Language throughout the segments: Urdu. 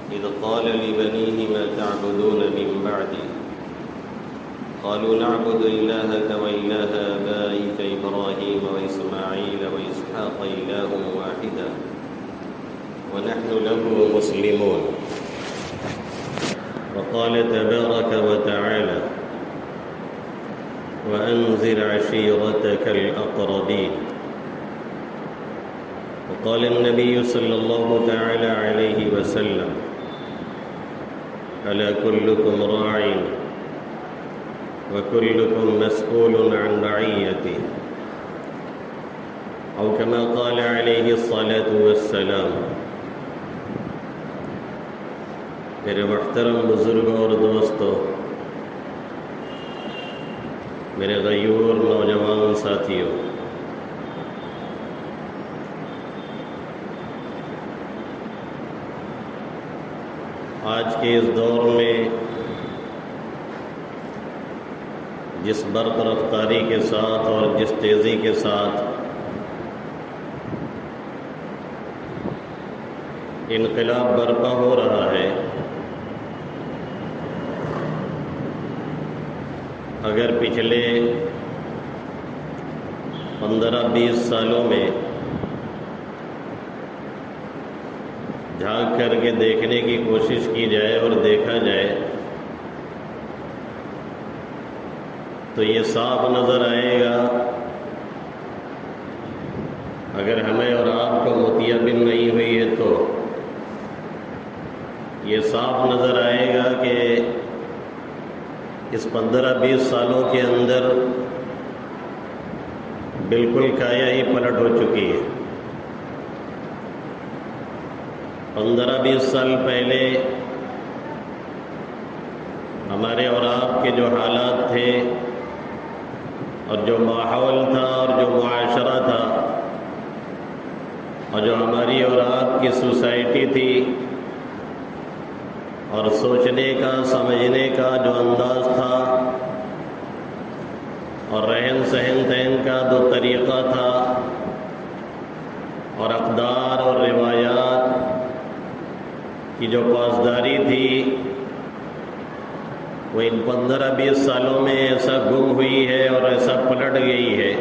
إذ قال لبنيه ما تعبدون من بعدي قالوا نعبد إلهك وإله آبائك إبراهيم وإسماعيل وإسحاق إله واحدا ونحن له مسلمون. وقال تبارك وتعالى وأنذر عشيرتك الأقربين. وقال النبي صلى الله تعالى عليه وسلم ألا كلكم راع وكلكم مسؤول عن رعيته أو كما قال عليه الصلاة والسلام. میرے محترم بزرگوں اور دوستوں، میرے غیور نوجوان ساتھیوں، آج کے اس دور میں جس برق رفتاری کے ساتھ اور جس تیزی کے ساتھ انقلاب برپا ہو رہا ہے، اگر پچھلے 15-20 سالوں میں جھانک کر کے دیکھنے کی کوشش کی جائے اور دیکھا جائے تو یہ صاف نظر آئے گا، اگر ہمیں اور آپ کو مطمئن نہیں ہوئی ہے تو یہ صاف نظر آئے گا کہ اس 15-20 سالوں کے اندر بالکل کایا ہی پلٹ ہو چکی ہے۔ 15-20 سال پہلے ہمارے اور آپ کے جو حالات تھے اور جو ماحول تھا اور جو معاشرہ تھا اور جو ہماری اور آپ کی سوسائٹی تھی اور سوچنے کا سمجھنے کا جو انداز تھا اور رہن سہن کا جو طریقہ تھا اور اقدار اور روایات کی جو پاسداری تھی، وہ ان 15-20 سالوں میں ایسا گم ہوئی ہے اور ایسا پلٹ گئی ہے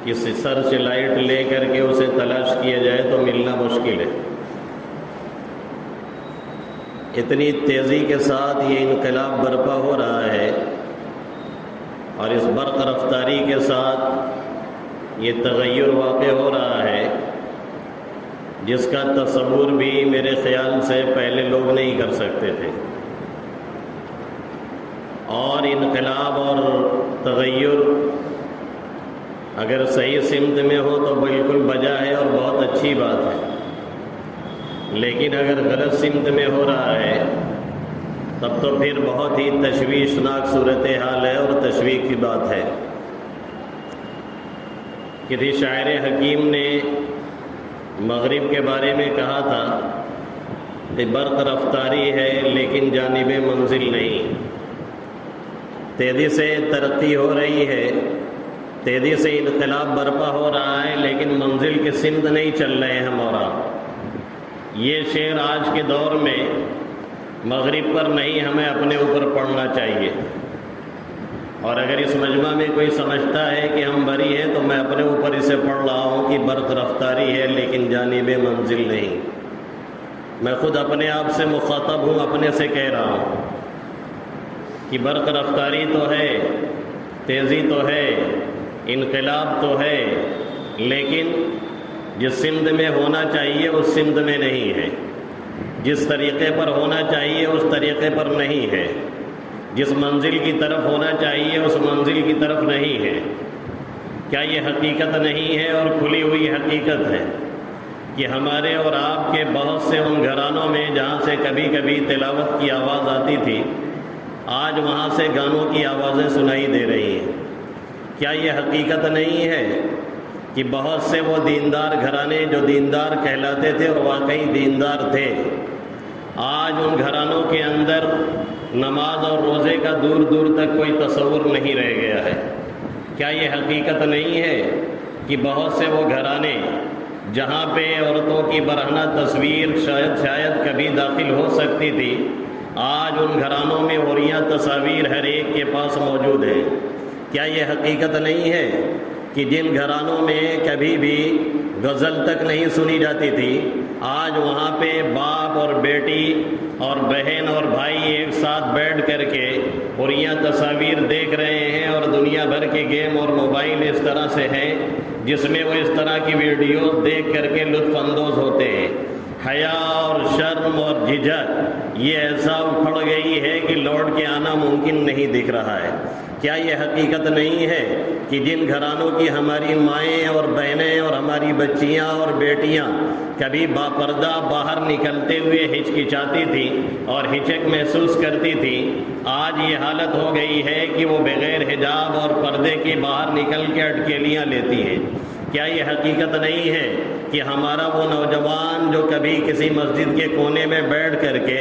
کہ سرچ لائٹ لے کر کے اسے تلاش کیا جائے تو ملنا مشکل ہے۔ اتنی تیزی کے ساتھ یہ انقلاب برپا ہو رہا ہے اور اس برق رفتاری کے ساتھ یہ تغیر واقع ہو رہا ہے جس کا تصور بھی میرے خیال سے پہلے لوگ نہیں کر سکتے تھے، اور انقلاب اور تغیر اگر صحیح سمت میں ہو تو بالکل بجا ہے اور بہت اچھی بات ہے، لیکن اگر غلط سمت میں ہو رہا ہے تب تو پھر بہت ہی تشویشناک صورتحال ہے اور تشویش کی بات ہے۔ کسی شاعر حکیم نے مغرب کے بارے میں کہا تھا کہ برق رفتاری ہے لیکن جانب منزل نہیں، تیزی سے ترقی ہو رہی ہے، تیزی سے انقلاب برپا ہو رہا ہے، لیکن منزل کی سمت نہیں چل رہے ہم اور آپ۔ یہ شعر آج کے دور میں مغرب پر نہیں، ہمیں اپنے اوپر پڑھنا چاہیے، اور اگر اس مجمع میں کوئی سمجھتا ہے کہ ہم بری ہیں تو میں اپنے اوپر اسے پڑھ رہا ہوں کہ برق رفتاری ہے لیکن جانب منزل نہیں۔ میں خود اپنے آپ سے مخاطب ہوں، اپنے سے کہہ رہا ہوں کہ برق رفتاری تو ہے، تیزی تو ہے، انقلاب تو ہے، لیکن جس سمت میں ہونا چاہیے اس سمت میں نہیں ہے، جس طریقے پر ہونا چاہیے اس طریقے پر نہیں ہے، جس منزل کی طرف ہونا چاہیے اس منزل کی طرف نہیں ہے۔ کیا یہ حقیقت نہیں ہے اور کھلی ہوئی حقیقت ہے کہ ہمارے اور آپ کے بہت سے ان گھرانوں میں جہاں سے کبھی کبھی تلاوت کی آواز آتی تھی، آج وہاں سے گانوں کی آوازیں سنائی دے رہی ہیں؟ کیا یہ حقیقت نہیں ہے کہ بہت سے وہ دیندار گھرانے جو دیندار کہلاتے تھے اور واقعی دیندار تھے، آج ان گھرانوں کے اندر نماز اور روزے کا دور دور تک کوئی تصور نہیں رہ گیا ہے؟ کیا یہ حقیقت نہیں ہے کہ بہت سے وہ گھرانے جہاں پہ عورتوں کی برہنہ تصویر شاید کبھی داخل ہو سکتی تھی، آج ان گھرانوں میں عوریاں تصاویر ہر ایک کے پاس موجود ہیں۔ کیا یہ حقیقت نہیں ہے کہ جن گھرانوں میں کبھی بھی غزل تک نہیں سنی جاتی تھی، آج وہاں پہ باپ اور بیٹی اور بہن اور بھائی ایک ساتھ بیٹھ کر کے عوریاں تصاویر دیکھ رہے ہیں، اور دنیا بھر کے گیم اور موبائل اس طرح سے ہیں جس میں وہ اس طرح کی ویڈیوز دیکھ کر کے لطف اندوز ہوتے ہیں۔ حیا اور شرم اور جھجک یہ ایسا اکھڑ گئی ہے کہ لوٹ کے آنا ممکن نہیں دکھ رہا ہے۔ کیا یہ حقیقت نہیں ہے کہ جن گھرانوں کی ہماری مائیں اور بہنیں اور ہماری بچیاں اور بیٹیاں کبھی باپردہ باہر نکلتے ہوئے ہچکچاتی تھیں اور ہچک محسوس کرتی تھیں، آج یہ حالت ہو گئی ہے کہ وہ بغیر حجاب اور پردے کے باہر نکل کے اٹکیلیاں لیتی ہیں۔ کیا یہ حقیقت نہیں ہے کہ ہمارا وہ نوجوان جو کبھی کسی مسجد کے کونے میں بیٹھ کر کے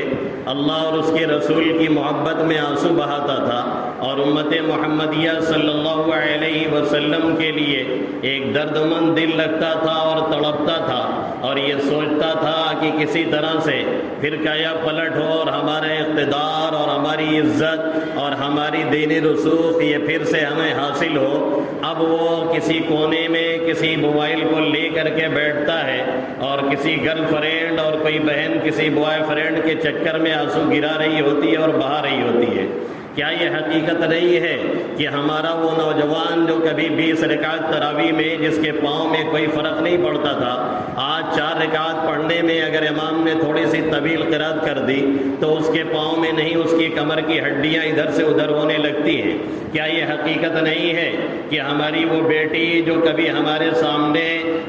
اللہ اور اس کے رسول کی محبت میں آنسو بہاتا تھا اور امت محمدیہ صلی اللہ علیہ وسلم کے لیے ایک دردمند دل لگتا تھا اور تڑپتا تھا اور یہ سوچتا تھا کہ کسی طرح سے پھر قیا پلٹ ہو اور ہمارا اقتدار اور ہماری عزت اور ہماری دینی رسوخ یہ پھر سے ہمیں حاصل ہو، اب وہ کسی کونے میں کسی موبائل کو لے کر کے بیٹھتا ہے اور کسی گرل فرینڈ اور کوئی بہن کسی بوائے فرینڈ کے چکر میں آنسو گرا رہی ہوتی ہے اور بہا رہی ہوتی ہے۔ کیا یہ حقیقت نہیں ہے کہ ہمارا وہ نوجوان جو کبھی 20 رکعت تراویح میں جس کے پاؤں میں کوئی فرق نہیں پڑتا تھا، آج 4 رکعت پڑھنے میں اگر امام نے تھوڑی سی طویل قرات کر دی تو اس کے پاؤں میں نہیں، اس کی کمر کی ہڈیاں ادھر سے ادھر ہونے لگتی ہیں۔ کیا یہ حقیقت نہیں ہے کہ ہماری وہ بیٹی جو کبھی ہمارے سامنے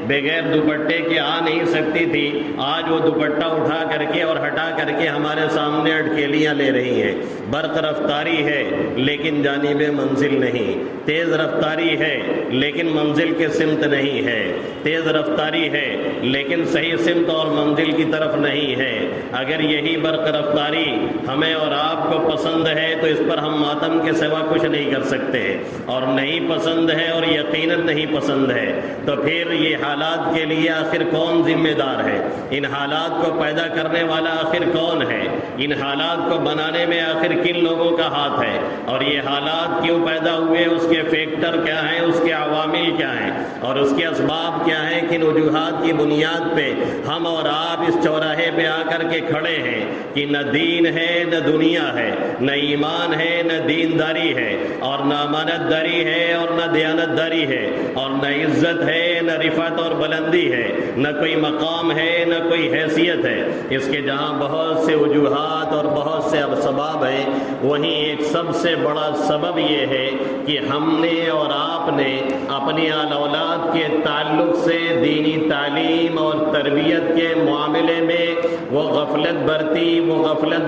بغیر دوپٹے کے آ نہیں سکتی تھی، آج وہ دوپٹہ اٹھا کر کے اور ہٹا کر کے ہمارے سامنے اٹکیلیاں لے رہی ہیں؟ برق رفتاری ہے لیکن جانب منزل نہیں، تیز رفتاری ہے لیکن منزل کے سمت نہیں ہے، تیز رفتاری ہے لیکن صحیح سمت اور منزل کی طرف نہیں ہے۔ اگر یہی برق رفتاری ہمیں اور آپ کو پسند ہے تو اس پر ہم ماتم کے سوا کچھ نہیں کر سکتے، اور نہیں پسند ہے اور یقیناً نہیں پسند ہے تو پھر یہ حالات کے لیے آخر کون ذمہ دار ہے؟ ان حالات کو پیدا کرنے والا آخر کون ہے؟ ان حالات کو بنانے میں آخر کن لوگوں کا ہاتھ ہے؟ اور یہ حالات کیوں پیدا ہوئے، اس کے فیکٹر کیا ہیں، اس کے عوامل کیا ہیں اور اس کے اسباب کیا ہیں؟ کن وجوہات کی بنیاد پہ ہم اور آپ اس چوراہے پہ آ کر کے کھڑے ہیں کہ نہ دین ہے نہ دنیا ہے، نہ ایمان ہے نہ دینداری ہے، اور نہ امانت داری ہے اور نہ دیانت داری ہے، اور نہ عزت ہے نہ رفعت اور بلندی ہے، نہ کوئی مقام ہے نہ کوئی حیثیت ہے۔ اس کے جہاں بہت سے وجوہات اور بہت سے اسباب ہیں، وہیں ایک سب سے بڑا سبب یہ ہے کہ ہم نے اور آپ نے اپنی آل اولاد کے تعلق سے دینی تعلیم اور تربیت کے معاملے میں وہ غفلت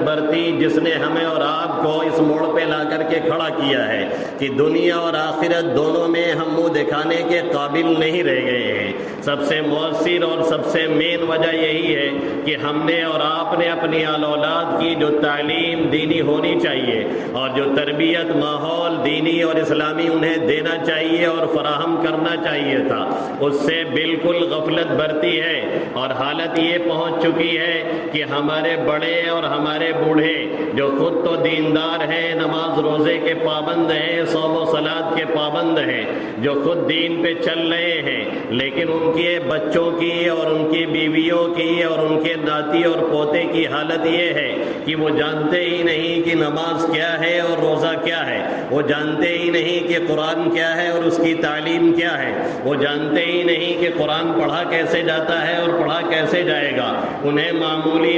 برتی جس نے ہمیں اور آپ کو اس موڑ پہ لا کر کے کھڑا کیا ہے کہ دنیا اور آخرت دونوں میں ہم منہ دکھانے کے قابل نہیں رہ گئے ہیں۔ سب سے مؤثر اور سب سے مین وجہ یہی ہے کہ ہم نے اور آپ نے اپنی آل اولاد کی جو تعلیم دینی ہونی چاہیے اور جو تربیت ماحول دینی اور اسلامی انہیں دینا چاہیے اور فراہم کرنا چاہیے تھا، اس سے بالکل غفلت برتی ہے، اور حالت یہ پہنچ چکی ہے کہ ہمارے بڑے اور ہمارے بوڑھے جو خود تو دیندار ہیں، نماز روزے کے پابند ہیں، صوم و صلات کے پابند ہیں، جو خود دین پہ چل رہے ہیں، لیکن ان کے بچوں کی اور ان کی بیویوں کی اور ان کے ناتی اور پوتے کی حالت یہ ہے کہ وہ جانتے ہی نہیں کہ نماز کیا ہے اور روزہ کیا ہے، وہ جانتے ہی نہیں کہ قرآن کیا ہے اور اس کی تعلیم کیا ہے، وہ جانتے ہی نہیں کہ قرآن پڑھا کیسے جاتا ہے اور پڑھا کیسے جائے گا۔ انہیں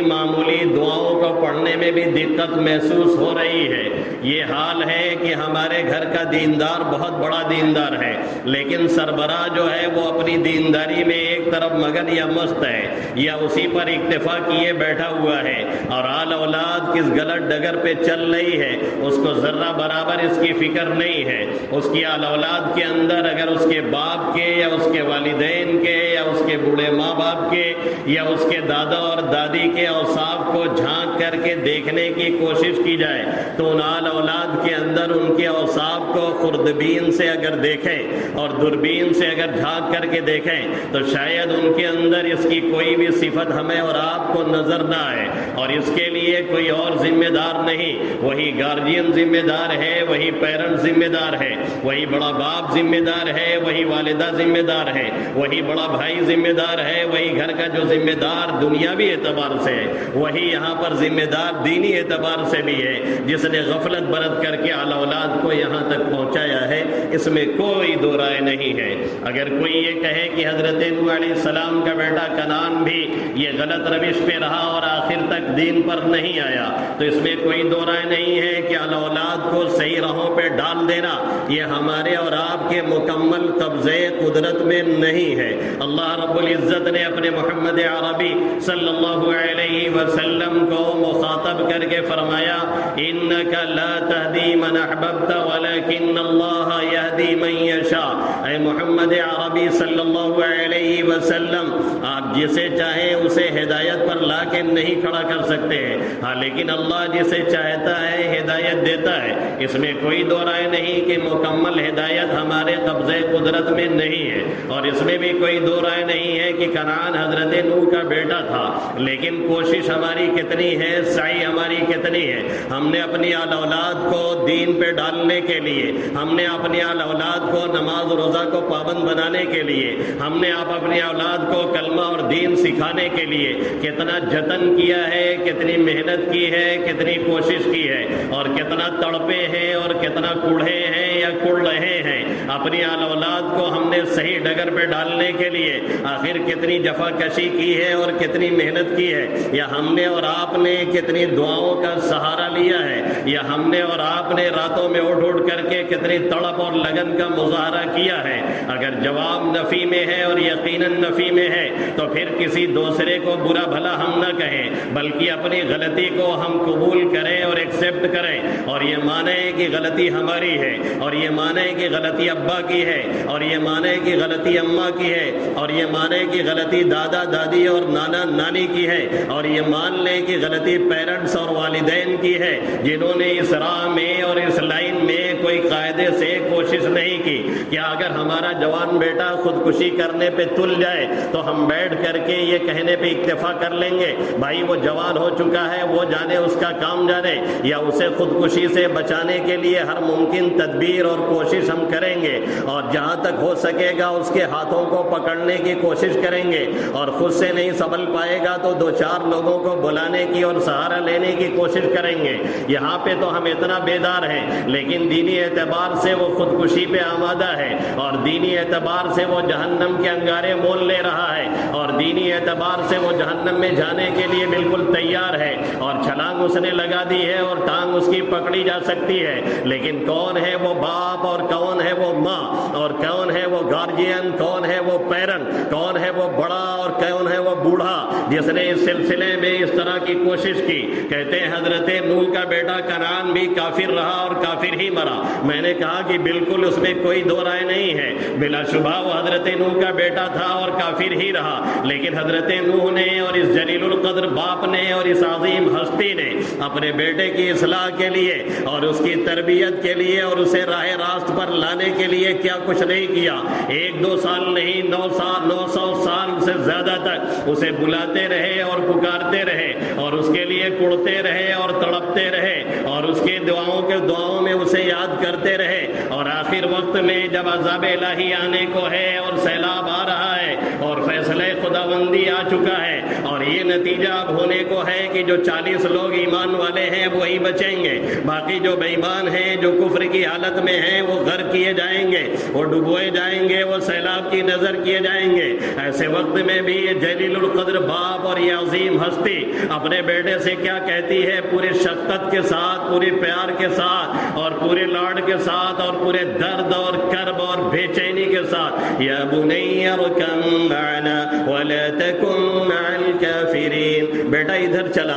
معمولی دعاؤں کو پڑھنے میں بھی دقت محسوس ہو رہی ہے۔ یہ حال ہے کہ ہمارے گھر کا دیندار بہت بڑا دیندار ہے، لیکن سربراہ جو ہے وہ اپنی دینداری میں ایک طرف مگن یا مست ہے یا اسی پر اکتفا کیے بیٹھا ہوا ہے، اور آل اولاد کس غلط ڈگر پہ چل رہی ہے اس کو ذرہ برابر اس کی فکر نہیں ہے۔ اس کی آل اولاد کے اندر اگر اس کے باپ کے یا اس کے والدین کے یا اس کے بوڑھے ماں باپ کے یا اس کے دادا اور دادی کے اوصاف کو جھانک کر کے دیکھنے کی کوشش کی جائے تو ان آل اولاد کے اندر ان کے اوصاف کو خوردبین سے اگر دیکھیں اور دوربین سے اگر جھانک کر کے دیکھیں تو شاید شاید ان کے اندر اس کی کوئی بھی صفت ہمیں اور آپ کو نظر نہ آئے، اور اس کے لیے کوئی اور ذمہ دار نہیں، وہی گارجین ذمہ دار ہے، وہی پیرنٹ ذمہ دار ہے، وہی بڑا باپ ذمہ دار ہے، وہی والدہ ذمہ دار ہے، وہی بڑا بھائی ذمہ دار ہے، وہی گھر کا جو ذمہ دار دنیاوی اعتبار سے ہے، وہی یہاں پر ذمہ دار دینی اعتبار سے بھی ہے، جس نے غفلت برت کر کے اولاد کو یہاں تک پہنچایا ہے، اس میں کوئی دو رائے نہیں ہے۔ اگر کوئی یہ کہے کہ حضرت نوح علیہ السلام کا بیٹا کنعان بھی یہ غلط روش پہ رہا اور آخر تک دین پر نہیں آیا، تو اس میں کوئی دو رائے نہیں ہے کہ اولاد کو صحیح راہوں پہ ڈال دینا یہ ہمارے اور آپ کے مکمل قبضے قدرت میں نہیں ہے۔ اللہ رب العزت نے اپنے محمد عربی صلی اللہ علیہ وسلم کو مخاطب کر کے فرمایا انک لا تہدی من احببت ولکن اللہ یہدی من یشاء۔ اے محمد عربی صلی اللہ علیہ وسلم، آپ جسے چاہیں اسے ہدایت پر لا کے نہیں کھڑا کر سکتے ہیں، ہاں لیکن اللہ جسے چاہتا ہے ہدایت دیتا ہے۔ اس میں کوئی دو رائے نہیں کہ مکمل ہدایت ہمارے قبضے قدرت میں نہیں ہے، اور اس میں بھی کوئی دو رائے نہیں ہے کہ کنعان حضرت نوح کا بیٹا تھا، لیکن کوشش ہماری کتنی ہے، سعی ہماری کتنی ہے۔ ہم نے اپنی اولاد کو دین پہ ڈالنے کے لیے، ہم نے اپنی اولاد کو نماز روزہ کو پابند بنانے کے لیے، ہم نے اپنی اولاد کو کلمہ اور دین سکھانے کے لیے کتنا جتن کیا ہے، کتنی محنت کی ہے، کتنی کوشش کی ہے، اور کتنا تڑپے ہیں اور کتنا کوڑھے ہیں یا کڑ رہے ہیں اپنی اولاد کو ہم نے صحیح ڈگر پہ ڈالنے کے لیے، آخر کتنی جفا کشی کی ہے اور کتنی محنت کی ہے، یا ہم نے اور آپ نے کتنی دعاؤں کا سہارا لیا ہے، یا ہم نے اور آپ نے راتوں میں اٹھ اٹھ کر کے کتنی تڑپ اور لگن کا مظاہرہ کیا ہے۔ اگر جواب نفی میں ہے اور یقیناً نفی میں ہے تو پھر کسی دوسرے کو برا بھلا ہم نہ کہیں، بلکہ اپنی غلطی کو ہم قبول کریں اور ایکسیپٹ کریں، اور یہ مانیں کہ غلطی ہماری ہے، اور یہ مانیں کہ غلطی ابا کی ہے، اور یہ مانیں کہ غلطی اماں کی ہے، اور یہ مانیں کہ غلطی دادا دادی اور نانا نانی کی ہے، اور یہ مان لیں کہ غلطی پیرنٹس اور والدین کی ہے، جنہوں نے اس راہ میں اور اس لائن میں کوئی قاعدے سے کوشش نہیں کی۔ کیا اگر ہمارا جوان بیٹا خودکشی کرنے پہ تل جائے تو ہم بیٹھ کر کے یہ کہنے پہ اکتفا کر لیں گے بھائی وہ جوان ہو چکا ہے، وہ جانے اس کا کام جانے، یا اسے خودکشی سے بچانے کے لیے ہر ممکن تدبیر اور کوشش ہم کریں گے، اور جہاں تک ہو سکے گا اس کے ہاتھوں کو پکڑنے کی کوشش کریں گے، اور خود سے نہیں سنبھل پائے گا تو دو چار لوگوں کو بلانے کی اور سہارا لینے کی کوشش کریں گے۔ یہاں پہ تو ہم اتنا بیدار ہیں، لیکن دینی اعتبار سے وہ خودکشی پہ آمادہ ہے، اور دینی اعتبار سے وہ جہنم کے انگارے مول لے رہا ہے، اور دینی اعتبار سے وہ جہنم میں جانے کے لیے بالکل تیار ہے، اور چھلانگ اس نے لگا دی ہے اور ٹانگ اس کی پکڑی جا سکتی ہے، لیکن کون ہے وہ باپ اور کون ہے وہ ماں اور کون ہے وہ گارجین، کون ہے وہ پیرنٹ، کون ہے وہ بڑا اور کون ہے وہ بوڑھا جس نے اس سلسلے میں اس طرح کی کوشش کی؟ کہتے ہیں حضرت نوح کا بیٹا کنعان بھی کافر رہا اور کافر ہی مرا۔ میں نے کہا کہ بالکل اس میں کوئی دو رائے نہیں ہے، بلا شبہ وہ حضرت نوح کا بیٹا تھا اور کافر ہی رہا، لیکن حضرت نوح نے اور اس جلیل القدر باپ نے اور اس عظیم ہستی نے اپنے بیٹے کی اصلاح کے لیے اور اس کی تربیت کے لیے اور اسے راہ راست پر لانے کے لیے کیا کچھ نہیں کیا۔ 1-2 سال نہیں، 900 سال سے زیادہ تک اسے بلاتے رہے اور پکارتے رہے اور اس کے لیے کڑتے رہے اور تڑپتے رہے اور اس کے دعاؤں میں اسے یاد کرتے رہے، اور آخر وقت میں جب عذاب الہی آنے کو ہے اور سیلاب آ رہا ہے اور فیصلہ خداوندی آ چکا ہے اور یہ نتیجہ اب ہونے کو ہے کہ جو 40 لوگ ایمان والے ہیں وہی بچیں گے، باقی جو بے ایمان ہیں، جو کفر کی حالت میں ہیں، وہ غرق کیے جائیں گے، وہ ڈبوئے جائیں گے، وہ سیلاب کی نظر کیے جائیں گے۔ ایسے وقت میں بھی یہ جلیل القدر باپ اور یہ عظیم ہستی اپنے بیٹے سے کیا کہتی ہے؟ پورے شفقت کے ساتھ، پورے پیار کے ساتھ اور پورے لاڈ کے ساتھ اور پورے درد اور کرب اور بے چینی کے ساتھ، یا بنی ارکم معنا ولا تکن مع الكافرين، بیٹا ادھر چلا،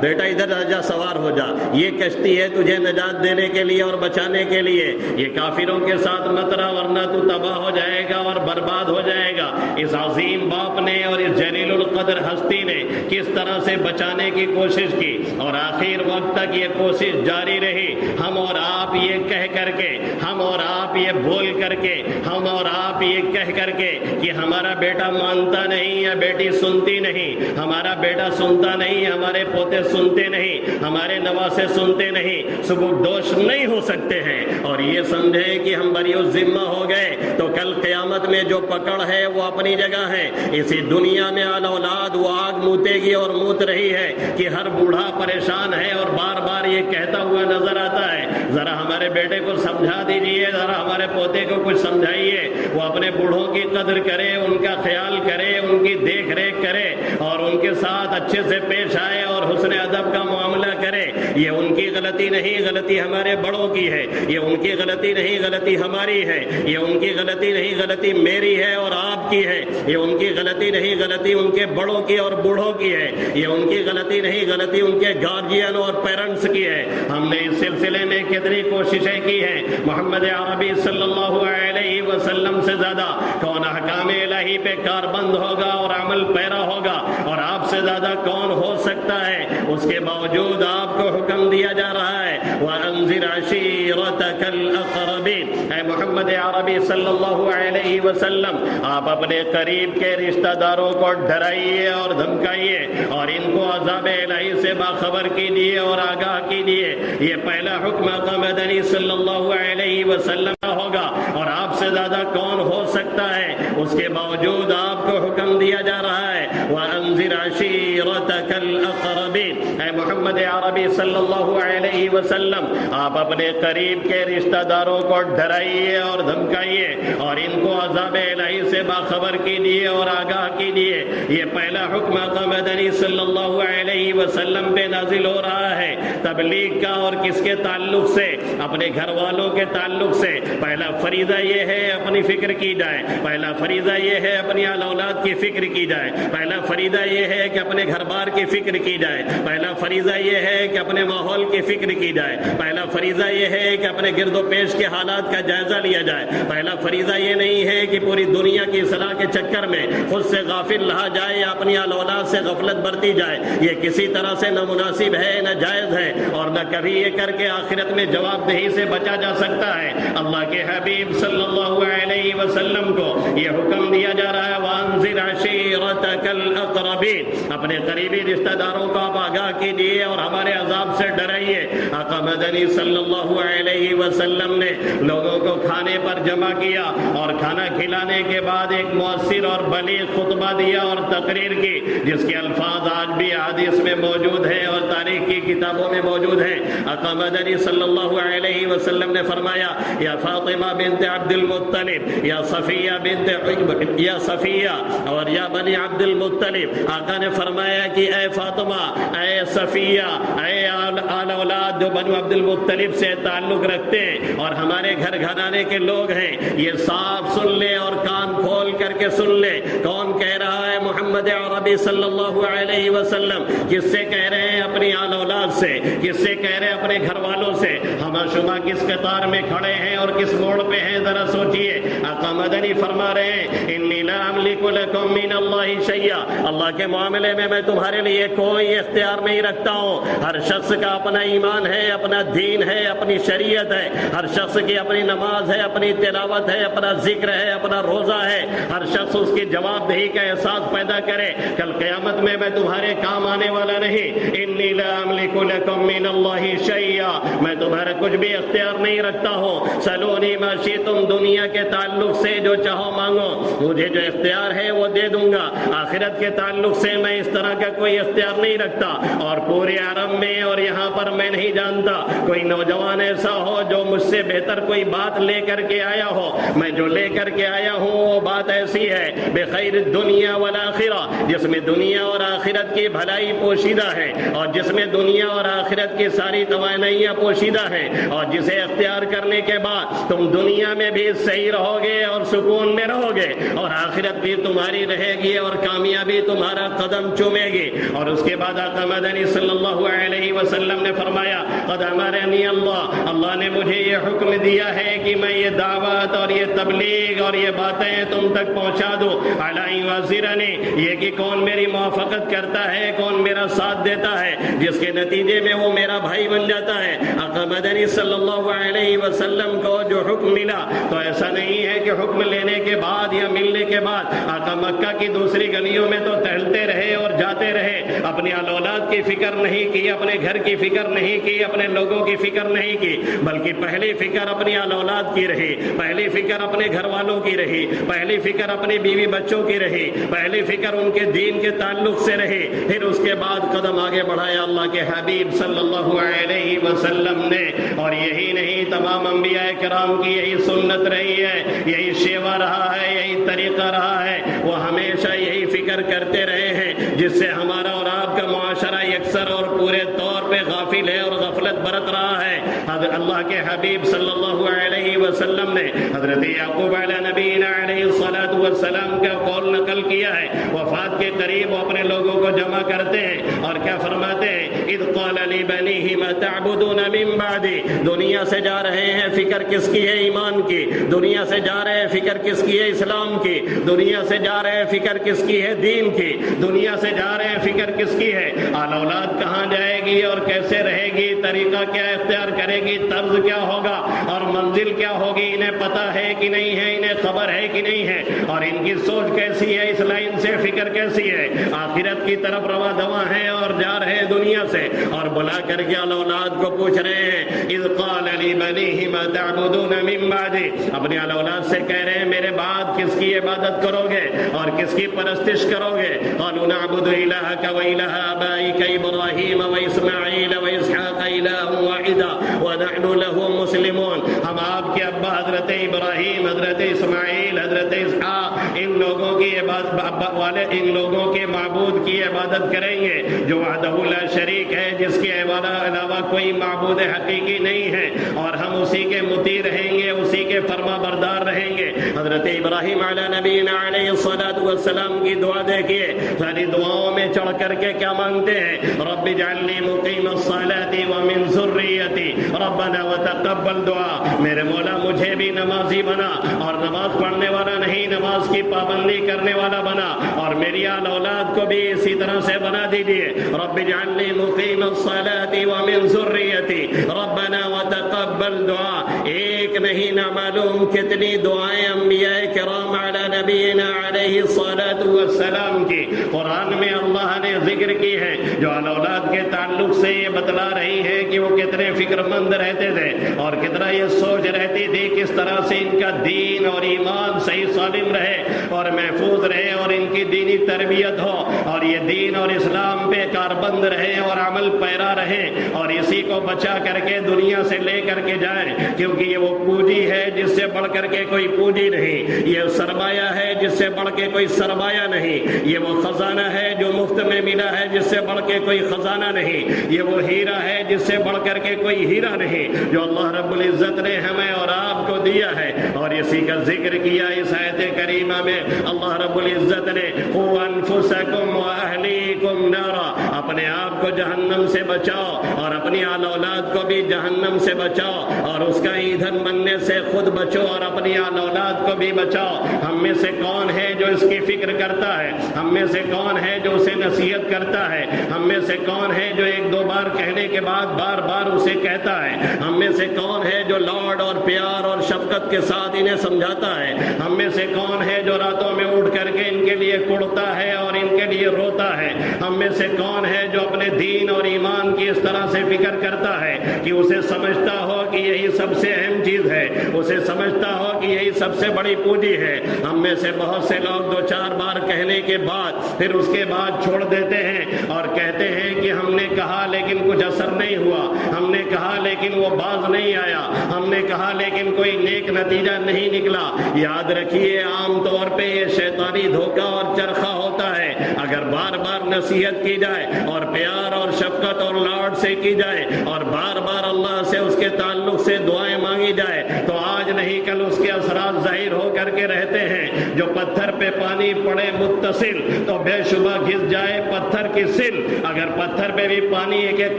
بیٹا ادھر آجا، سوار ہو جا، یہ کشتی ہے تجھے نجات دینے کے لیے اور بچانے کے لیے، یہ کافروں کے ساتھ مت رہا ورنہ تو تباہ ہو جائے گا اور برباد ہو جائے گا۔ اس عظیم باپ نے اور اس جلیل القدر ہستی نے کس طرح سے بچانے کی کوشش کی اور آخر وقت تک یہ کوشش جاری رہی۔ ہم اور آپ یہ کہہ کر کے، ہم اور آپ یہ بول کر کے، ہم اور آپ یہ کہہ کر کے کہ ہمارا بیٹا مانتا نہیں یا بیٹی سنتی نہیں، ہمارا بیٹا سنتا نہیں، ہمارے پوتے سنتے نہیں، ہمارے نواسے سنتے نہیں، سبک دوش نہیں ہو سکتے ہیں، اور یہ سمجھے کہ ہم بری الذمہ ہو گئے تو کل قیامت میں جو پکڑ ہے وہ اپنی جگہ ہے۔ اسی دنیا میں اولاد وہ آگ موتے گی اور موت رہی ہے کہ ہر بوڑھا پریشان ہے اور بار بار یہ کہتا ہوا نظر آتا ہے، ذرا ہمارے بیٹے کو سمجھا دیجئے، ذرا ہمارے پوتے کو کچھ سمجھائیے، وہ اپنے بوڑھوں کی قدر کرے، ان کا خیال کرے، ان کی دیکھ ریکھ کرے اور ان کے ساتھ اچھے سے پیش آئے اور حسن ادب کا معاملہ کرے۔ یہ ان کی غلطی نہیں، غلطی ہمارے بڑوں کی ہے، یہ ان کی غلطی نہیں، غلطی ہماری ہے، یہ ان کی غلطی نہیں، غلطی میری ہے اور آپ کی ہے، یہ ان کی غلطی نہیں، غلطی ان کے بڑوں کی اور بوڑھوں کی ہے، یہ ان کی غلطی نہیں، غلطی ان کے گارجین اور پیرنٹس کی ہے۔ ہم نے اس سلسلے میں کتنی کوششیں کی ہیں، محمد عربی صلی اللہ علیہ وسلم سے زیادہ کون احکام الہی پہ کاربند ہوگا اور عمل پیرا ہوگا، اور آپ سے زیادہ کون ہو سکتا ہے؟ اس کے باوجود آپ کو حکم دیا جا رہا ہے وَأَنذِرْ عَشِيرَتَكَ الْأَقْرَبِينَ، اے محمد عربی صلی اللہ علیہ وسلم، آپ اپنے قریب کے رشتہ داروں کو ڈرائیے اور دھمکائیے اور ان کو عذاب الہی سے باخبر کیجیے اور آگاہ کیجیے۔ یہ پہلا حکم آقا مدنی صلی اللہ علیہ وسلم کا ہوگا، اور آپ سے زیادہ کون ہو سکتا ہے؟ اس کے باوجود آپ کو حکم دیا جا رہا ہے وَأَنذِرْ عَشِيرَتَكَ الْأَقْرَبِينَ، اے محمد عربی صلی اللہ علیہ وسلم، آپ اپنے قریب کے رشتہ داروں کو ڈرائیے اور دھمکائیے اور ان کو عذاب الہی سے باخبر کیجیے اور آگاہ کیجیے۔ یہ پہلا حکم آقا مدنی صلی اللہ علیہ وسلم پہ نازل ہو رہا ہے تبلیغ کا، اور کس کے تعلق سے؟ اپنے گھر والوں کے تعلق سے۔ پہلا فریضہ یہ ہے اپنی فکر کی جائے، پہلا فریضہ یہ ہے اپنی اولاد کی فکر کی جائے، پہلا فریضہ یہ ہے کہ اپنے گھر بار کی فکر کی جائے، پہلا فریضہ یہ ہے کہ اپنے ماحول کی فکر کی جائے، پہلا فریضہ یہ ہے کہ اپنے گرد و پیش کے حالات کا جائزہ لیا جائے، پہلا فریضہ یہ نہیں ہے کہ پوری دنیا کی اصلاح کے چکر میں خود سے غافل رہا جائے یا اپنی اولاد سے غفلت برتی جائے۔ یہ کسی طرح سے نہ مناسب ہے، نہ جائز ہے، اور نہ کبھی یہ کر کے آخرت میں جواب دہی سے بچا جا سکتا ہے۔ اللہ کے حبیب صلی اللہ علیہ وسلم کو یہ حکم دیا جا رہا ہے وَأَنذِرْ عَشِيرَتَكَ الْأَقْرَبِينَ، اپنے قریبی رشتہ داروں کو آپ آگاہ کیجیے اور ہمارے عذاب سے ڈرائیے۔ آقا مدنی صلی اللہ علیہ وسلم نے لوگوں کو کھانے پر جمع کیا اور کھانا کھلانے کے بعد ایک مؤثر اور بلیغ خطبہ دیا اور تقریر کی، جس کے الفاظ آج بھی حدیث میں موجود ہیں اور تاریخ کی کتابوں میں موجود ہیں۔ آقا مدنی صلی اللہ علیہ وسلم نے فرمایا یا فاطمہ بنت عبد المطلب، یا صفیہ بنت یا صفیہ اور یا بنی عبد المطلب، آقا نے فرمایا کہ اے فاطمہ، اے صفیہ، اے آل اولاد جو بنو عبد المطلب سے تعلق رکھتے ہیں اور ہمارے گھر گھرانے کے لوگ ہیں، یہ صاف سن لیں اور کان کھول کر کے سن لیں۔ کون کہہ رہا ہے؟ محمد عربی صلی اللہ علیہ وسلم۔ کس سے کہہ رہے ہیں؟ اپنی آل اولاد سے۔ کس سے کہہ رہے ہیں؟ اپنے گھر والوں سے۔ ہم شما کس قطار میں کھڑے ہیں اور کس موڑ پہ ہیں، ذرا سوچئے۔ آقا مدنی فرما رہے ہیں انی لا املک لکم من اللہ شیئا، اللہ کے معاملے میں میں تمہارے لیے کوئی اختیار نہیں رکھتا ہوں۔ ہر شخص کا اپنا ایمان ہے، اپنا دین ہے، اپنی شریعت ہے، ہر شخص کی اپنی نماز ہے، اپنی تلاوت ہے، اپنا ذکر ہے، اپنا روزہ ہے۔ ہر شخص اس کی جواب دہی کا احساس پیدا کرے، کل قیامت میں میں تمہارے کام آنے والا نہیں۔ انی لا املک لکم من اللہ شیئا، میں تمہارا کچھ بھی اختیار نہیں رکھتا ہوں۔ سلونی ما شئتم، دنیا کے تعلق سے جو چاہو مانگو، مجھے جو اختیار ہے وہ دے دوں گا۔ آخرت کے تعلق سے میں اس طرح کا کوئی اختیار نہیں رکھتا، اور پورے عرب میں اور یہاں پر میں نہیں جانتا کوئی نوجوان ایسا ہو جو مجھ سے بہتر کوئی بات لے کر کے آیا ہو۔ میں جو لے کر کے آیا ہوں وہ بات ایسی ہے بخیر الدنیا والآخرہ، ظاہرہ، جس میں دنیا اور آخرت کی بھلائی پوشیدہ ہے، اور جس میں دنیا اور آخرت کی ساری توانائیاں پوشیدہ ہیں، اور جسے اختیار کرنے کے بعد تم دنیا میں بھی صحیح رہو گے اور سکون میں رہو گے، اور آخرت بھی تمہاری رہے گی اور کامیابی تمہارا قدم چومے گی۔ اور اس کے بعد آقا مدنی صلی اللہ علیہ وسلم نے فرمایا قد امرنی اللہ نے مجھے یہ حکم دیا ہے کہ میں یہ دعوت اور یہ تبلیغ اور یہ باتیں تم تک پہنچا دوں، علی وزرنی، یہ کہ کون میری موافقت کرتا ہے، کون میرا ساتھ دیتا ہے، جس کے نتیجے میں وہ میرا بھائی بن جاتا ہے۔ آقا مدنی صلی اللہ علیہ وسلم کو جو حکم ملا تو ایسا نہیں ہے کہ حکم لینے کے بعد یا ملنے کے بعد آقا مکہ کی دوسری گلیوں میں تو ٹہلتے رہے اور جاتے رہے، اپنی اولاد کی فکر نہیں کی، اپنے گھر کی فکر نہیں کی، اپنے لوگوں کی فکر نہیں کی، بلکہ پہلی فکر اپنی اولاد کی رہی، پہلی فکر اپنے گھر والوں کی رہی، پہلی فکر اپنی بیوی بچوں کی رہی، پہلی فکر ان کے دین کے تعلق سے رہی، پھر اس کے بعد قدم آگے بڑھایا اللہ کے حبیب صلی اللہ علیہ وسلم نے۔ اور یہی نہیں، تمام انبیاء کرام کی یہی سنت رہی ہے، یہی شیوا رہا ہے، یہی طریقہ رہا ہے، وہ ہمیشہ یہی فکر کرتے رہے ہیں، جس سے ہمارا اور آپ کا معاشرہ یکسر اور پورے طور پہ غافل ہے اور غفلت برت رہا ہے۔ اللہ کے حبیب صلی اللہ علیہ وسلم نے حضرت یعقوب علیہ نبینا علیہ الصلوۃ والسلام کا قول نقل کیا ہے، وفات کے قریب وہ اپنے لوگوں کو جمع کرتے ہیں اور کیا فرماتے ہیں، اذ قال لبنیہ ما تعبدون من بعدی، دنیا سے جا رہے ہیں، فکر کس کی ہے؟ ایمان کی۔ دنیا سے جا رہے ہیں، فکر کس کی ہے؟ اسلام کی۔ دنیا سے جا رہے ہیں، فکر کس کی ہے؟ دین کی۔ دنیا سے جا رہے ہیں، فکر کس کی ہے؟ آل اولاد کہاں جائے گی اور کیسے رہے گی، طریقہ کیا اختیار کرے گی، طرز کیا ہوگا اور منزل کیا ہوگی، انہیں پتہ ہے کہ نہیں ہے، انہیں خبر ہے کہ نہیں ہے، اور ان کی سوچ کیسی ہے، اس لائن سے فکر کیسی ہے، آخرت کی طرف رواں دواں ہیں اور جا رہے ہیں دنیا سے، اور بلا کر کے آل اولاد کو پوچھ رہے ہیں، اذ قال لبنیہ ما تعبدون من بعدی، اپنے آل اولاد سے کہہ رہے ہیں میرے بعد کس کی عبادت کرو گے اور کس کی پرستش کرو گے؟ قالوا نعبد الہک و الہ آبائک ابراہیم و اسماعیل و اسحاق الہ واحدا ونحن له مسلمون، ہم آپ کے ابا حضرت ابراہیم، حضرت اسماعیل، حضرت اسحاق، ان لوگوں کی عبادت والے، ان لوگوں کے معبود کی عبادت کریں گے جو وحدہ لا شریک ہے، جس کے علاوہ کوئی معبود حقیقی نہیں ہے، اور ہم اسی کے مطیع رہیں گے، اسی کے فرما بردار رہیں گے۔ حضرت ابراہیم علیہ نبینا علیہ الصلوۃ والسلام کی دعا دیکھیے، ساری دعاؤں میں چڑھ کر کے کیا مانگتے ہیں، رب اجعلنی مقیم الصلاۃ ومن ذریتی ربنا وتقبل دعا، میرے مولا مجھے بھی نمازی بنا، اور نماز پڑھنے والا نہیں، نماز کی پابندی کرنے والا بنا، اور میری آل اولاد کو بھی اسی طرح سے بنا دیجیے، رب اجعلنی مقیم الصلاۃ ومن ذریتی ربنا وتقبل دعا۔ ایک نہیں نہ معلوم کتنی دعائیں انبیاء کرام علی نبینا علیہ الصلوۃ والسلام کی قرآن میں اللہ نے ذکر کی ہے، جو آل اولاد کے تعلق سے یہ بتلا رہی ہے کہ وہ کتنے فکر مند رہتے تھے اور کتنا یہ سوچ رہتی تھی کس طرح سے ان کا دین اور ایمان صحیح سالم رہے اور محفوظ رہے، اور ان کی دینی تربیت ہو، اور یہ دین اور اسلام پہ کاربند رہے اور عمل پیرا رہے، اور اسی کو بچا کر کے دنیا سے لے کر کے جائیں، کیونکہ یہ وہ پونجی ہے جس سے بڑھ کر کے کوئی پونجی نہیں، یہ سرمایہ ہے جس سے بڑھ کے کوئی سرمایہ نہیں، یہ وہ خزانہ ہے جو مفت میں ملا ہے جس سے بڑھ کے کوئی خزانہ نہیں، یہ وہ ہیرا ہے جس سے بڑھ کر کے کوئی ہیرا نہیں، جو اللہ رب العزت نے ہمیں اور آپ کو دیا ہے۔ اور اسی کا ذکر کیا اس آیت کریمہ میں، اللہ رب العزت نے قوا انفسکم واہلیکم نارا، اپنے آپ کو جہنم سے بچاؤ اور اپنی آل اولاد کو بھی جہنم سے بچاؤ، اور اس کا ایندھن بننے سے خود بچو اور اپنی آل اولاد کو بھی بچاؤ۔ ہم میں سے کون ہے جو اس کی فکر کرتا ہے؟ ہم میں سے کون ہے جو اسے نصیحت کرتا ہے؟ ہم میں سے کون ہے جو ایک دو بار کہنے کے بعد بار بار اسے کہتا ہے؟ ہم میں سے کون ہے جو لاڈ اور پیار اور شفقت کے ساتھ انہیں سمجھاتا ہے؟ ہم میں سے کون ہے جو راتوں میں اٹھ کر کے ان کے لیے کڑتا ہے اور ان کے لیے روتا ہے؟ ہم میں سے کون ہے جو اپنے دین اور ایمان کی اس طرح سے فکر کرتا ہے کہ اسے سمجھتا ہو کہ یہی سب سے اہم چیز ہے، اسے سمجھتا ہو کہ یہی سب سے بڑی پونجی ہے؟ ہم میں سے بہت سے لوگ دو چار بار کہنے کے بعد پھر اس کے بعد چھوڑ دیتے ہیں اور کہتے ہیں کہ ہم نے کہا لیکن کچھ اثر نہیں ہوا، ہم نے کہا لیکن وہ باز نہیں آیا، ہم نے کہا لیکن کوئی نیک نتیجہ نہیں نکلا۔ یاد رکھیے عام طور پہ یہ شیطانی دھوکہ اور چرخہ ہوتا ہے۔ اگر بار بار نصیحت کی جائے اور پیار اور شفقت اور لاڈ سے کی جائے اور بار بار اللہ سے اس کے تعلق سے دعائیں مانگی جائے تو آج نہیں کل اس کے اثرات ظاہر ہو کر کے رہتے ہیں۔ جو پتھر پہ پانی پڑے متصل تو بے شبہ گھس جائے پتھر کی سل۔ اگر پتھر پہ بھی پانی ایک ایک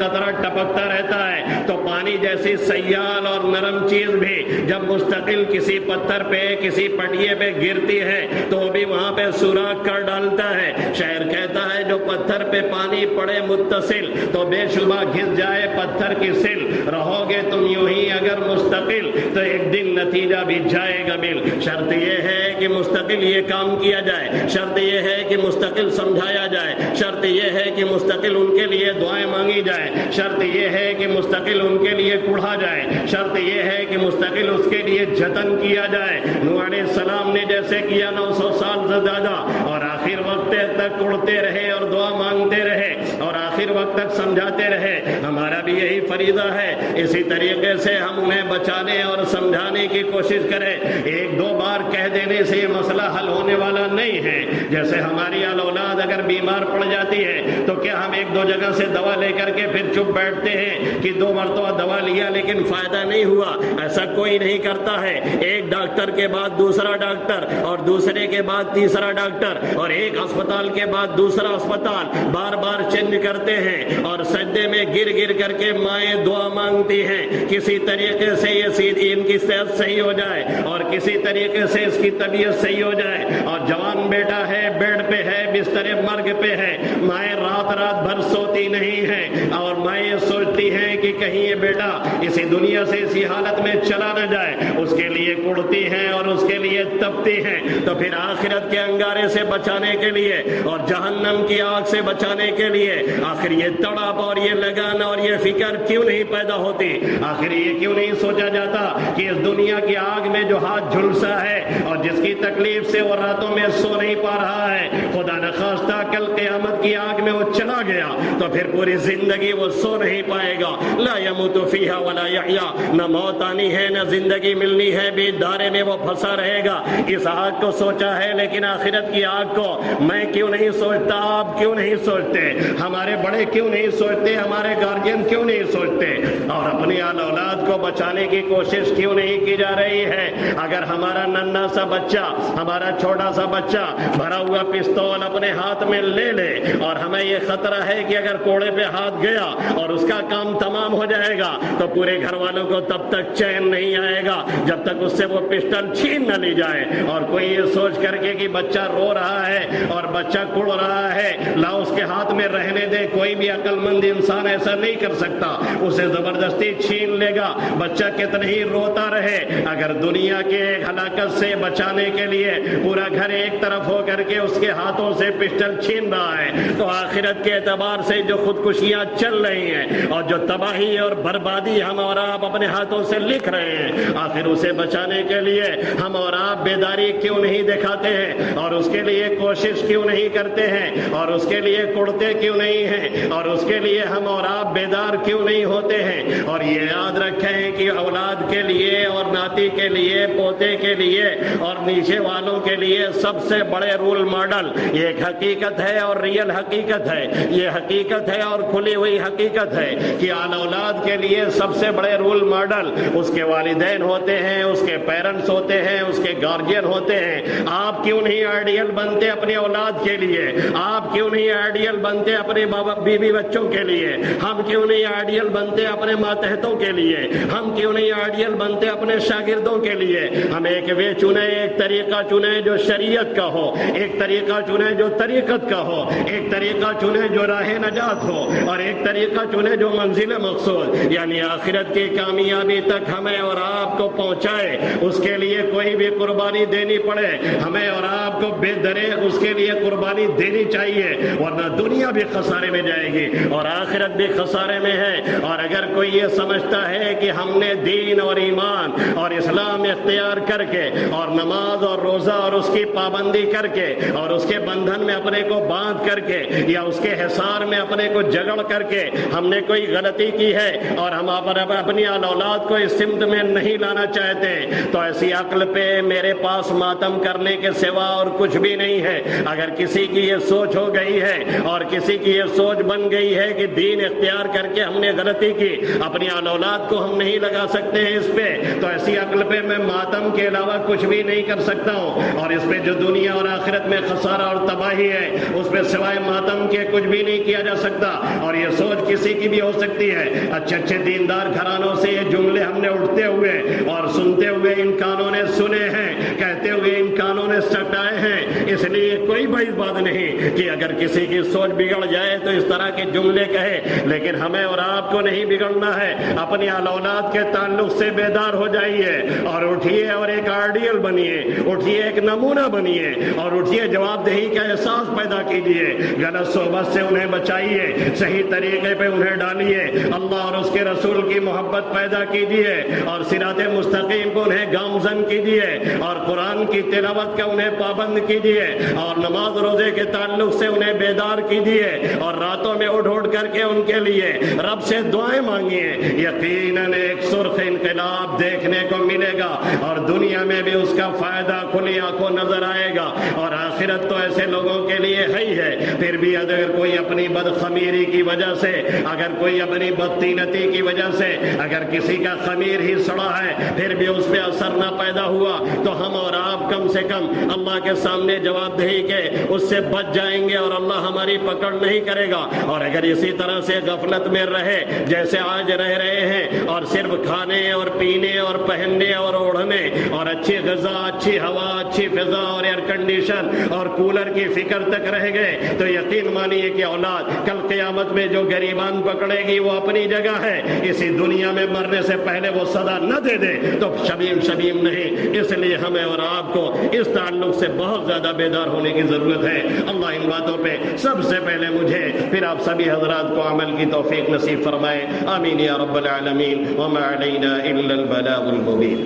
قطرہ ٹپکتا رہتا ہے تو پانی جیسی سیال اور نرم چیز بھی جب مستقل کسی پتھر پہ کسی پٹیے پہ گرتی ہے تو بھی وہاں پہ سوراخ کر ڈالتا ہے۔ شاعر کہتا ہے جو پتھر پہ پانی پڑے متصل تو بے شبہ گھس جائے پتھر کی سل۔ رہو گے تم یوں ہی اگر مستقل تو ایک دن نتیجہ بھی جائے گا مل۔ شرط یہ ہے کہ مستقل یہ کام کیا جائے، شرط یہ ہے کہ مستقل سمجھایا جائے، شرط یہ ہے کہ مستقل ان کے لیے دعائیں مانگی جائیں، شرط یہ ہے کہ مستقل ان کے لیے کڑھا جائے، شرط یہ ہے کہ مستقل اس کے لیے جتن کیا جائے۔ نوح علیہ السلام نے جیسے کیا 900 سال سے زیادہ، اور آخر وقت تک کڑھتے رہے اور دعا مانگتے رہے اور آخر وقت تک سمجھاتے رہے۔ ہمارا بھی یہی فریضہ ہے، اسی طریقے سے ہم انہیں بچانے اور سمجھانے کی کوشش کریں۔ ایک دو بار کہہ دینے سے یہ مسئلہ حل ہونے والا نہیں ہے۔ جیسے ہماری اولاد اگر بیمار پڑ جاتی ہے تو کیا ہم ایک دو جگہ سے دوا لے کر کے پھر چپ بیٹھتے ہیں کہ 2 مرتبہ دوا لیا لیکن فائدہ نہیں ہوا؟ ایسا کوئی نہیں کرتا ہے۔ ایک ڈاکٹر کے بعد دوسرا ڈاکٹر اور دوسرے کے بعد تیسرا ڈاکٹر اور ایک اسپتال کے بعد دوسرا اسپتال بار بار چینج کرتے ہیں اور سجدے میں گر گر کر کے مائیں دعا مانگتی ہیں کسی طریقے سے یہ سیدھی ان کی صحت صحیح ہو جائے اور کسی طریقے سے اس کی طبیعت صحیح ہو جائے۔ اور جوان بیٹا ہے، بیڈ پہ ہے، بستر مرگ پہ ہے، مائیں رات رات بھر سوتی نہیں ہیں اور مائیں یہ سوچتی ہیں کہ کہیں یہ بیٹا اسی دنیا سے اسی حالت میں چلا نہ جائے، اس کے لیے کڑتی ہیں اور اس کے لیے تپتی ہیں۔ تو پھر آخرت کے انگارے سے بچانے کے لیے اور جہنم کی آگ سے بچانے کے لیے آخر یہ تڑپ اور یہ لگن اور یہ فکر کیوں نہیں پیدا ہوتی؟ آخر یہ کیوں نہیں سوچا جاتا کہ اس دنیا کی آگ میں جو ہاتھ جھلسا ہے اور جس کی تکلیف سے وہ راتوں میں سو نہیں پا رہا ہے، خدا نخواستہ کل قیامت کی آگ میں وہ چلا گیا تو پھر پوری زندگی وہ سو نہیں پائے گا۔ لا يموت فیہا ولا یحیا، نہ موت آنی ہے نہ زندگی ملنی ہے، بیچ دھارے میں وہ پھنسا رہے گا۔ اس آگ کو سوچا ہے لیکن آخرت کی آگ کو میں کیوں نہیں سوچتا؟ آپ کیوں نہیں سوچتے؟ ہمارے بڑے کیوں نہیں سوچتے؟ ہمارے گارجین کیوں نہیں سوچتے؟ اور اپنی اولاد کو بچانے کی کوشش کیوں نہیں کی جا رہی ہے؟ اگر ہمارا ننھا سا بچہ، ہمارا چھوٹا سا بچہ بھرا ہوا پستول اپنے ہاتھ میں لے لے اور ہمیں یہ خطرہ ہے کہ اگر کوڑے پہ ہاتھ گیا اور اس کا کام تمام ہو جائے گا تو پورے گھر والوں کو تب تک چین نہیں آئے گا جب تک اس سے وہ پسٹل چھین نہ لی جائے۔ اور کوئی یہ سوچ کر کے کہ بچہ رو رہا ہے اور بچہ کڑ رہا ہے، لا اس کے ہاتھ میں رہنے دے، کوئی بھی عقل مند انسان ایسا نہیں کر سکتا، اسے زبردستی چھین لے گا، بچہ کتنا ہی روتا رہے۔ اگر دنیا کے ہلاکت سے بچانے کے لیے پورا گھر ایک طرف ہو کر کے اس کے ہاتھوں سے پسٹل چھین رہا ہے تو آخرت کے اعتبار سے جو خودکشیاں چل رہی ہیں اور جو تباہی اور بربادی ہم اور آپ اپنے ہاتھوں سے لکھ رہے ہیں، آخر اسے بچانے کے لیے ہم اور آپ بیداری کیوں نہیں دکھاتے ہیں اور اس کے لیے کوشش کیوں نہیں کرتے ہیں اور اس کے لیے کڑتے کیوں نہیں ہیں اور اس کے لیے ہم اور آپ بیدار کیوں نہیں ہوتے ہیں؟ اور یہ یاد رکھیں کہ اولاد کے لیے اور ناتی کے لیے، پوتے کے لیے اور نیچے والوں کے لیے سب سے بڑے رول ماڈل یہ ایک حقیقت ہے اور ریئل حقیقت ہے، یہ حقیقت ہے اور کھلی ہوئی حقیقت ہے کہ اولاد کے لیے سب سے بڑے رول ماڈل اس کے والدین ہوتے ہیں، اس کے پیرنٹس ہوتے ہیں، اس کے گارجین ہوتے ہیں۔ آپ کیوں نہیں آئیڈیل بنتے اپنے اولاد کے لیے؟ آپ کیوں نہیں آئیڈیل بنتے اپنے بیوی بچوں کے لیے؟ ہم کیوں نہیں آئیڈیل بنتے اپنے ماتحتوں کے لیے؟ ہم کیوں نہیں آئیڈیل بنتے اپنے شاگردوں کے لیے؟ ہم ایک وے چنیں، ایک طریقہ چنیں جو شریعت کا ہو، ایک طریقہ چنیں جو طریقت کا ہو، ایک طریقہ چنیں جو راہ نجات ہو اور ایک طریقہ چنیں جو منزل مقصود یعنی آخرت کی کامیابی تک ہمیں اور آپ کو پہنچائے۔ اس کے لیے کوئی بھی قربانی دینی پڑے، ہمیں اور آپ کو بے درے اس کے لیے قربانی دینی چاہیے، ورنہ دنیا بھی خسارے میں میں جائے گی اور آخرت بھی خسارے میں ہے۔ اور اگر کوئی یہ سمجھتا ہے کہ ہم نے دین اور ایمان اور اسلام اختیار کر کے اور نماز اور روزہ اور اس کی پابندی کر کے اور اس کے بندھن میں اپنے کو باندھ کر کے یا اس کے حصار میں اپنے کو جگڑ کر کے ہم نے کوئی غلطی کی ہے اور ہم اپنی اولاد کو اس سمت میں نہیں لانا چاہتے، تو ایسی عقل پہ میرے پاس ماتم کرنے کے سوا اور کچھ بھی نہیں ہے۔ اگر کسی کی یہ سوچ ہو گئی ہے اور کسی کی یہ سوچ بن گئی ہے کہ دین اختیار کر کے ہم نے غلطی کی، اپنی اولاد کو ہم نہیں لگا سکتے ہیں اس پہ، تو ایسی عقل پہ میں ماتم کے علاوہ کچھ بھی نہیں کر سکتا ہوں، اور اس پہ جو دنیا اور آخرت میں خسارہ اور تباہی ہے اس پہ سوائے ماتم کے کچھ بھی نہیں کیا جا سکتا۔ اور یہ سوچ کسی کی بھی ہو سکتی ہے۔ اچھے اچھے دیندار گھرانوں سے یہ جملے ہم نے اٹھتے ہوئے اور سنتے ہوئے ان کانوں نے سنے ہیں، کہتے ہوئے ان کانوں نے سٹائے ہیں، اس لیے کوئی بڑی بات نہیں کہ اگر کسی کی سوچ بگڑ جائے تو اس طرح کے جملے کہے، لیکن ہمیں اور آپ کو نہیں بگڑنا ہے۔ اپنی اولاد کے تعلق سے بیدار ہو جائیے اور اٹھیے اور ایک آئیڈیل بنیے، اٹھیے ایک نمونہ بنیے اور اٹھیے جواب دہی کا احساس پیدا کیجیے، غلط صحبت سے انہیں بچائیے، صحیح طریقے پہ انہیں ڈالیے، اللہ اور اس کے رسول کی محبت پیدا کیجیے اور صراط مستقیم کو انہیں گامزن کیجیے اور قرآن کی تلاوت کا انہیں پابند کیجیے اور نماز روزے کے تعلق سے انہیں بیدار کیجیے اور راتوں میں اٹھ اٹھ کر کے ان کے لیے رب سے دعائیں مانگیے۔ یقیناً ایک سرخ انقلاب دیکھنے کو ملے گا اور دنیا میں بھی اس کا فائدہ کھلی آنکھوں نظر آئے گا، اور آخرت تو ایسے لوگوں کے لیے ہے ہی ہے۔ پھر بھی اگر کوئی اپنی بدخمیری کی وجہ سے، اگر کوئی اپنی بدطینتی کی وجہ سے، اگر کسی کا خمیر ہی سڑا ہے پھر بھی اس پہ اثر نہ پیدا ہوا، تو ہم اور آپ کم سے کم اللہ کے سامنے جواب دہی کے اس سے بچ جائیں گے اور اللہ ہماری پکڑ نہیں کرے گا۔ اور اگر اسی طرح سے غفلت میں رہے جیسے آج رہ رہے ہیں اور صرف کھانے اور پینے اور پہننے اور اوڑھنے اور اچھی غذا، اچھی ہوا، اچھی فضا اور ایئر کنڈیشن اور کولر کی فکر تک رہ گئے، تو یقین مانیے کہ اولاد کل قیامت میں جو گریبان پکڑے گی وہ اپنی جگہ ہے، اسی دنیا میں مرنے سے پہلے وہ صدا نہ دے دے تو شبیم نہیں۔ اس لیے ہمیں اور آپ کو اس تعلق سے بہت زیادہ بیدار ہونے کی ضرورت ہے۔ اللہ ان باتوں پہ سب سے پہلے مجھے پھر آپ سبھی حضرات کو عمل کی توفیق نصیب فرمائے، آمین یا رب العالمین، وما علینا الا البلاغ المبین۔